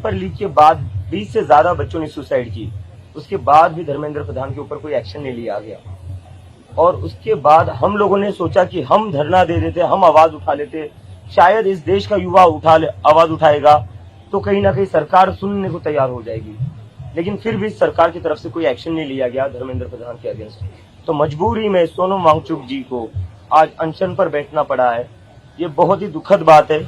Paper leak के बाद 20 से ज्यादा बच्चों ने सुसाइड की। उसके बाद भी धर्मेंद्र प्रधान के ऊपर कोई एक्शन नहीं लिया गया। और उसके बाद हम लोगों ने सोचा कि हम धरना दे देते, हम आवाज उठा लेते, शायद इस देश का युवा आवाज उठाएगा तो कहीं ना कहीं सरकार सुनने को तैयार हो जाएगी। लेकिन फिर भी सरकार की तरफ से कोई एक्शन नहीं लिया गया धर्मेंद्र प्रधान के अगेंस्ट। तो मजबूरी में सोनम वांगचुक जी को आज अनशन पर बैठना पड़ा है। ये बहुत ही दुखद बात है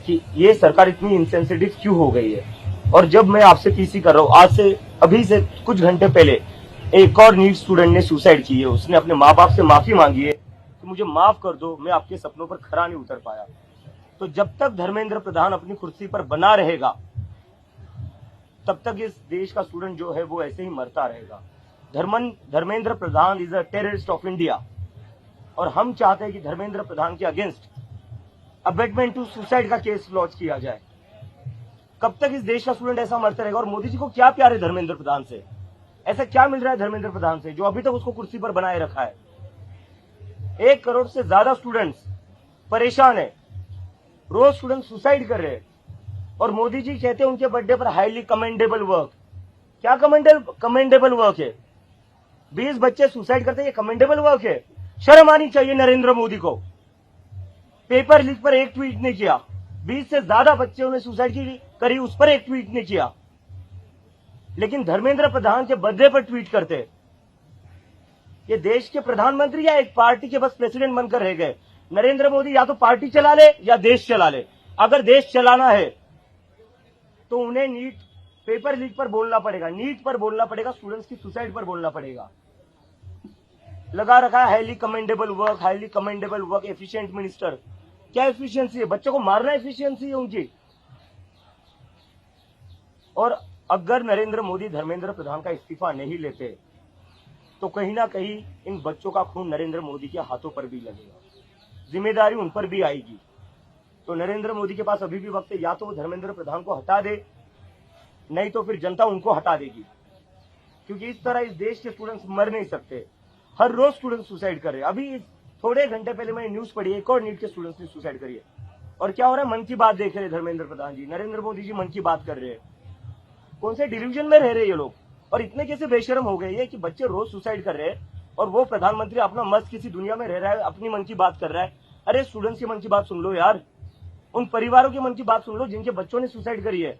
कि ये सरकार इतनी इंसेंसिटिव क्यों हो गई है। और जब मैं आपसे पीसी कर रहा हूँ, आज से अभी से कुछ घंटे पहले एक और नीट स्टूडेंट ने सुसाइड की है। उसने अपने माँ बाप से माफी मांगी है कि मुझे माफ कर दो, मैं आपके सपनों पर खरा नहीं उतर पाया। तो जब तक धर्मेंद्र प्रधान अपनी कुर्सी पर बना रहेगा तब तक इस देश का स्टूडेंट जो है वो ऐसे ही मरता रहेगा। Dharmendra Pradhan is a terrorist of India. और हम चाहते हैं कि धर्मेंद्र प्रधान के अगेंस्ट अबेटमेंट टू सुसाइड का केस लॉन्च किया जाए। कब तक इस देश का स्टूडेंट ऐसा मरता रहेगा। और मोदी जी को क्या प्यार है धर्मेंद्र प्रधान से, ऐसा क्या मिल रहा है धर्मेंद्र प्रधान से जो अभी तक उसको कुर्सी पर बनाए रखा है। 1 करोड़ से ज्यादा स्टूडेंट्स परेशान है, रोज स्टूडेंट सुसाइड कर रहे हैं। और मोदी जी कहते हैं उनके बर्थडे पर हाईली कमेंडेबल वर्क। क्या कमेंडेबल वर्क है? 20 बच्चे सुसाइड करते हैं, ये कमेंडेबल वर्क है? शर्म आनी चाहिए नरेंद्र मोदी को। पेपर लीक पर एक ट्वीट नहीं किया, 20 से ज्यादा बच्चों ने सुसाइड करी, उस पर एक ट्वीट नहीं किया। लेकिन धर्मेंद्र प्रधान के बर्थडे पर ट्वीट करते। ये देश के प्रधानमंत्री या एक पार्टी के बस प्रेसिडेंट बनकर रह गए। नरेंद्र मोदी या तो पार्टी चला ले या देश चला ले। अगर देश चलाना है तो उन्हें नीट पेपर लीक पर बोलना पड़ेगा, नीट पर बोलना पड़ेगा, स्टूडेंट्स की सुसाइड पर बोलना पड़ेगा। लगा रखा है highly commendable work, highly commendable work, efficient minister. क्या एफिशिएंसी है? बच्चों को मारना एफिशिएंसी है उनकी। और अगर नरेंद्र मोदी धर्मेंद्र प्रधान का इस्तीफा नहीं लेते तो कहीं ना कहीं इन बच्चों का खून नरेंद्र मोदी के हाथों पर भी लगेगा, जिम्मेदारी उन पर भी आएगी। तो नरेंद्र मोदी के पास अभी भी वक्त है, या तो वो धर्मेंद्र प्रधान को हटा दे, नहीं तो फिर जनता उनको हटा देगी। क्योंकि इस तरह इस देश के स्टूडेंट्स मर नहीं सकते। हर रोज स्टूडेंट सुसाइड कर रहे हैं। अभी थोड़े घंटे पहले मैंने न्यूज पढ़ी, एक और नीट के स्टूडेंट्स ने सुसाइड करी है। और क्या हो रहा है? मन की बात देख रहे हैं धर्मेंद्र प्रधान जी, नरेंद्र मोदी जी मन की बात कर रहे हैं। कौन से डिल्यूजन में रह रहे हैं ये लोग? और इतने कैसे बेशरम हो गए ये कि बच्चे रोज सुसाइड कर रहे हैं और वो प्रधानमंत्री अपना मस्त किसी दुनिया में रह रहा है, अपनी मन की बात कर रहा है। अरे स्टूडेंट्स की मन की बात सुन लो यार, उन परिवारों की मन की बात सुन लो जिनके बच्चों ने सुसाइड करी है।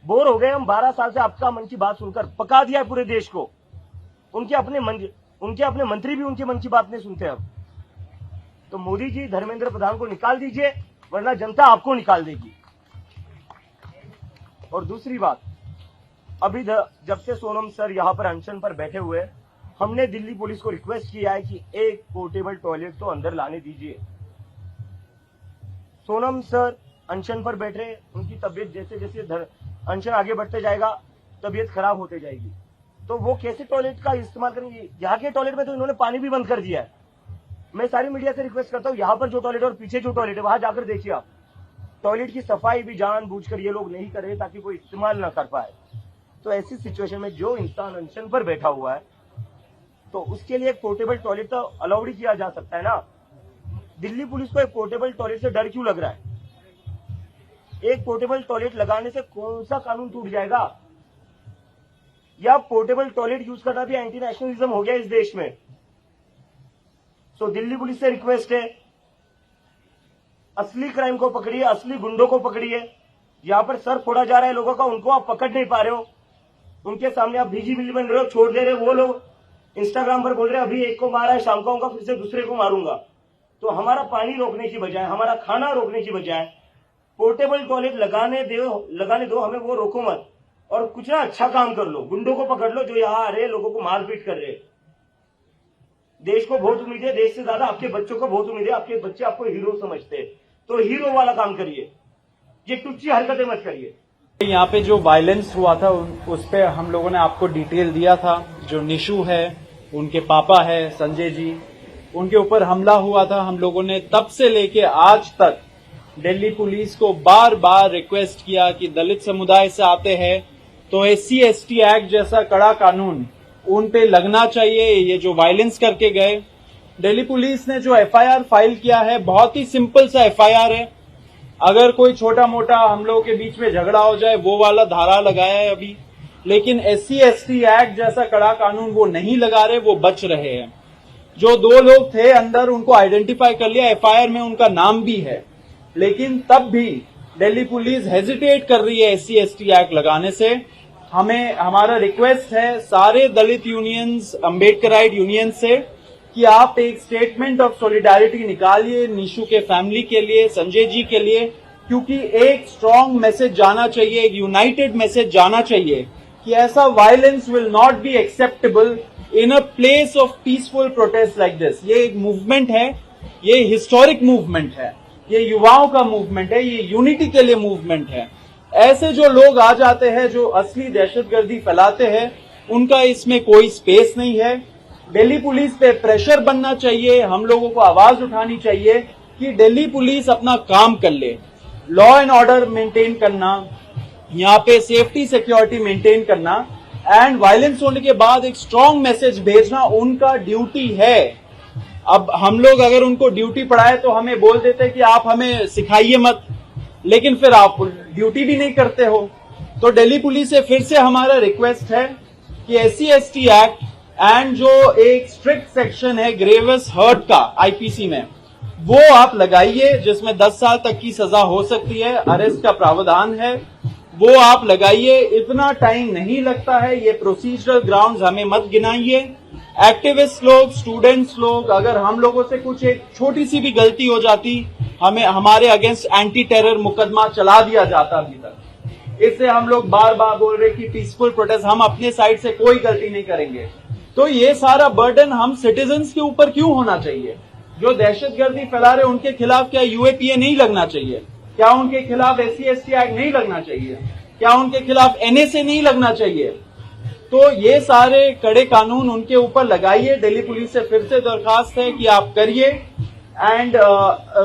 बोर हो गए हम 12 साल से आपका मन की बात सुनकर, पका दिया है पूरे देश को। उनके अपने मंत्री भी उनकी मन की बात नहीं सुनते अब। तो मोदी जी धर्मेंद्र प्रधान को निकाल दीजिए, वरना जनता आपको निकाल देगी। और दूसरी बात, अभी जब से सोनम सर यहाँ पर अनशन पर बैठे हुए, हमने दिल्ली पुलिस को रिक्वेस्ट किया है कि एक पोर्टेबल टॉयलेट तो अंदर लाने दीजिए। सोनम सर अनशन पर बैठे, उनकी तबीयत जैसे जैसे अनशन आगे बढ़ते जाएगा तबीयत खराब होते जाएगी। तो वो कैसे टॉयलेट का इस्तेमाल करेंगे? यहाँ के टॉयलेट में तो इन्होंने पानी भी बंद कर दिया है। मैं सारी मीडिया से रिक्वेस्ट करता हूँ, यहाँ पर जो टॉयलेट और पीछे जो टॉयलेट है वहां जाकर देखिए आप। टॉयलेट की सफाई भी जानबूझकर ये लोग नहीं कर रहे ताकि कोई इस्तेमाल ना कर पाए। तो ऐसी सिचुएशन में जो इंसान अनशन पर बैठा हुआ है तो उसके लिए एक पोर्टेबल टॉयलेट तो अलाउड ही किया जा सकता है ना। दिल्ली पुलिस को एक पोर्टेबल टॉयलेट से डर क्यों लग रहा है? एक पोर्टेबल टॉयलेट लगाने से कौन सा कानून टूट जाएगा? या पोर्टेबल टॉयलेट यूज करना भी एंटी नेशनलिज्म हो गया इस देश में। सो दिल्ली पुलिस से रिक्वेस्ट है, असली क्राइम को पकड़िए, असली गुंडों को पकड़िए। यहां पर सर फोड़ा जा रहा है लोगों का, उनको आप पकड़ नहीं पा रहे हो। उनके सामने आप भीजी बिल्ली बन रहे हो, छोड़ दे रहे हो। वो लोग इंस्टाग्राम पर बोल रहे हैं अभी एक को मारा है, शाम को आऊंगा फिर से दूसरे को मारूंगा। तो हमारा पानी रोकने की बजाय, हमारा खाना रोकने की बजाय पोर्टेबल टॉयलेट लगाने दो हमें, वो रोको मत। और कुछ ना अच्छा काम कर लो, गुंडों को पकड़ लो जो यहाँ आ रहे लोगों को मारपीट कर रहे। देश को बहुत उम्मीद है, देश से ज्यादा आपके बच्चों को बहुत उम्मीद है। आपके बच्चे आपको हीरो समझते हैं, तो हीरो वाला काम करिए, ये टुच्ची हरकतें मत करिए। यहाँ पे जो वायलेंस हुआ था उस पे हम लोगों ने आपको डिटेल दिया था। जो निशु है, उनके पापा है संजय जी, उनके ऊपर हमला हुआ था। हम लोगों ने तब से लेके आज तक दिल्ली पुलिस को बार बार रिक्वेस्ट किया कि दलित समुदाय से आते हैं तो SC ST एक्ट जैसा कड़ा कानून उन पे लगना चाहिए। ये जो वायलेंस करके गए, दिल्ली पुलिस ने जो FIR फाइल किया है बहुत ही सिंपल सा FIR है। अगर कोई छोटा मोटा हम लोगों के बीच में झगड़ा हो जाए वो वाला धारा लगाया है अभी, लेकिन SC/ST एक्ट जैसा कड़ा कानून वो नहीं लगा रहे, वो बच रहे हैं। जो 2 लोग थे अंदर उनको आइडेंटिफाई कर लिया, FIR में उनका नाम भी है, लेकिन तब भी दिल्ली पुलिस हेजिटेट कर रही है SC/ST एक्ट लगाने से। हमारा रिक्वेस्ट है सारे दलित यूनियंस, अम्बेडकराइट यूनियन से कि आप एक स्टेटमेंट ऑफ सॉलिडारिटी निकालिए निशु के फैमिली के लिए, संजय जी के लिए, क्योंकि एक स्ट्रॉन्ग मैसेज जाना चाहिए, एक यूनाइटेड मैसेज जाना चाहिए कि ऐसा violence will not be acceptable in a place of peaceful protest like this. ये एक मूवमेंट है, ये हिस्टोरिक मूवमेंट है, ये युवाओं का मूवमेंट है, ये यूनिटी के लिए मूवमेंट है। ऐसे जो लोग आ जाते हैं जो असली दहशतगर्दी फैलाते हैं, उनका इसमें कोई स्पेस नहीं है। दिल्ली पुलिस पे प्रेशर बनना चाहिए, हम लोगों को आवाज उठानी चाहिए कि दिल्ली पुलिस अपना काम कर ले, लॉ एंड ऑर्डर मेंटेन करना, यहाँ पे सेफ्टी सिक्योरिटी मेंटेन करना, एंड वायलेंस होने के बाद एक स्ट्रॉन्ग मैसेज भेजना उनका ड्यूटी है। अब हम लोग अगर उनको ड्यूटी पढ़ाए तो हमें बोल देते हैं कि आप हमें सिखाइए मत, लेकिन फिर आप ड्यूटी भी नहीं करते हो। तो दिल्ली पुलिस से फिर से हमारा रिक्वेस्ट है कि SC/ST एक्ट एंड जो एक स्ट्रिक्ट सेक्शन है ग्रेवियस हर्ट का IPC में, वो आप लगाइए, जिसमें 10 साल तक की सजा हो सकती है, अरेस्ट का प्रावधान है, वो आप लगाइए। इतना टाइम नहीं लगता है, ये प्रोसीजरल ग्राउंड्स हमें मत गिनाइए। एक्टिविस्ट लोग, स्टूडेंट्स लोग, अगर हम लोगों से कुछ एक छोटी सी भी गलती हो जाती, हमारे अगेंस्ट एंटी टेरर मुकदमा चला दिया जाता अभी तक। इससे हम लोग बार बार बोल रहे कि पीसफुल प्रोटेस्ट, हम अपने साइड से कोई गलती नहीं करेंगे। तो ये सारा बर्डन हम सिटीजन्स के ऊपर क्यों होना चाहिए? जो दहशतगर्दी फैला रहे उनके खिलाफ क्या UAPA नहीं लगना चाहिए? क्या उनके खिलाफ SC/ST एक्ट नहीं लगना चाहिए? क्या उनके खिलाफ NSA नहीं लगना चाहिए? तो ये सारे कड़े कानून उनके ऊपर लगाइए। दिल्ली पुलिस से फिर से दरखास्त है कि आप करिए, एंड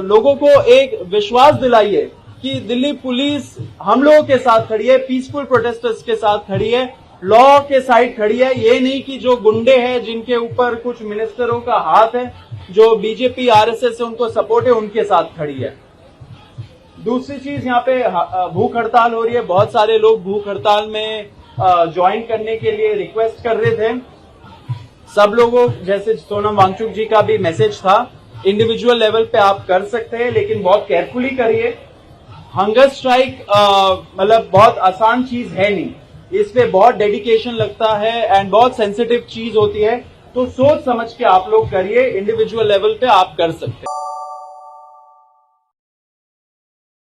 लोगों को एक विश्वास दिलाइए कि दिल्ली पुलिस हम लोगों के साथ खड़ी है, पीसफुल प्रोटेस्टर्स के साथ खड़ी है, लॉ के साइड खड़ी है। ये नहीं कि जो गुंडे हैं, जिनके ऊपर कुछ मिनिस्टरों का हाथ है, जो BJP RSS से उनको सपोर्ट है, उनके साथ खड़ी है। दूसरी चीज, यहाँ पे भूख हड़ताल हो रही है, बहुत सारे लोग भूख हड़ताल में ज्वाइन करने के लिए रिक्वेस्ट कर रहे थे। सब लोगों, जैसे सोनम वांगचुक जी का भी मैसेज था, इंडिविजुअल लेवल पे आप कर सकते हैं, लेकिन बहुत केयरफुली करिए। हंगर स्ट्राइक मतलब बहुत आसान चीज है नहीं, इस पे बहुत डेडिकेशन लगता है एंड बहुत सेंसिटिव चीज होती है। तो सोच समझ के आप लोग करिए, इंडिविजुअल लेवल पे आप कर सकते हैं।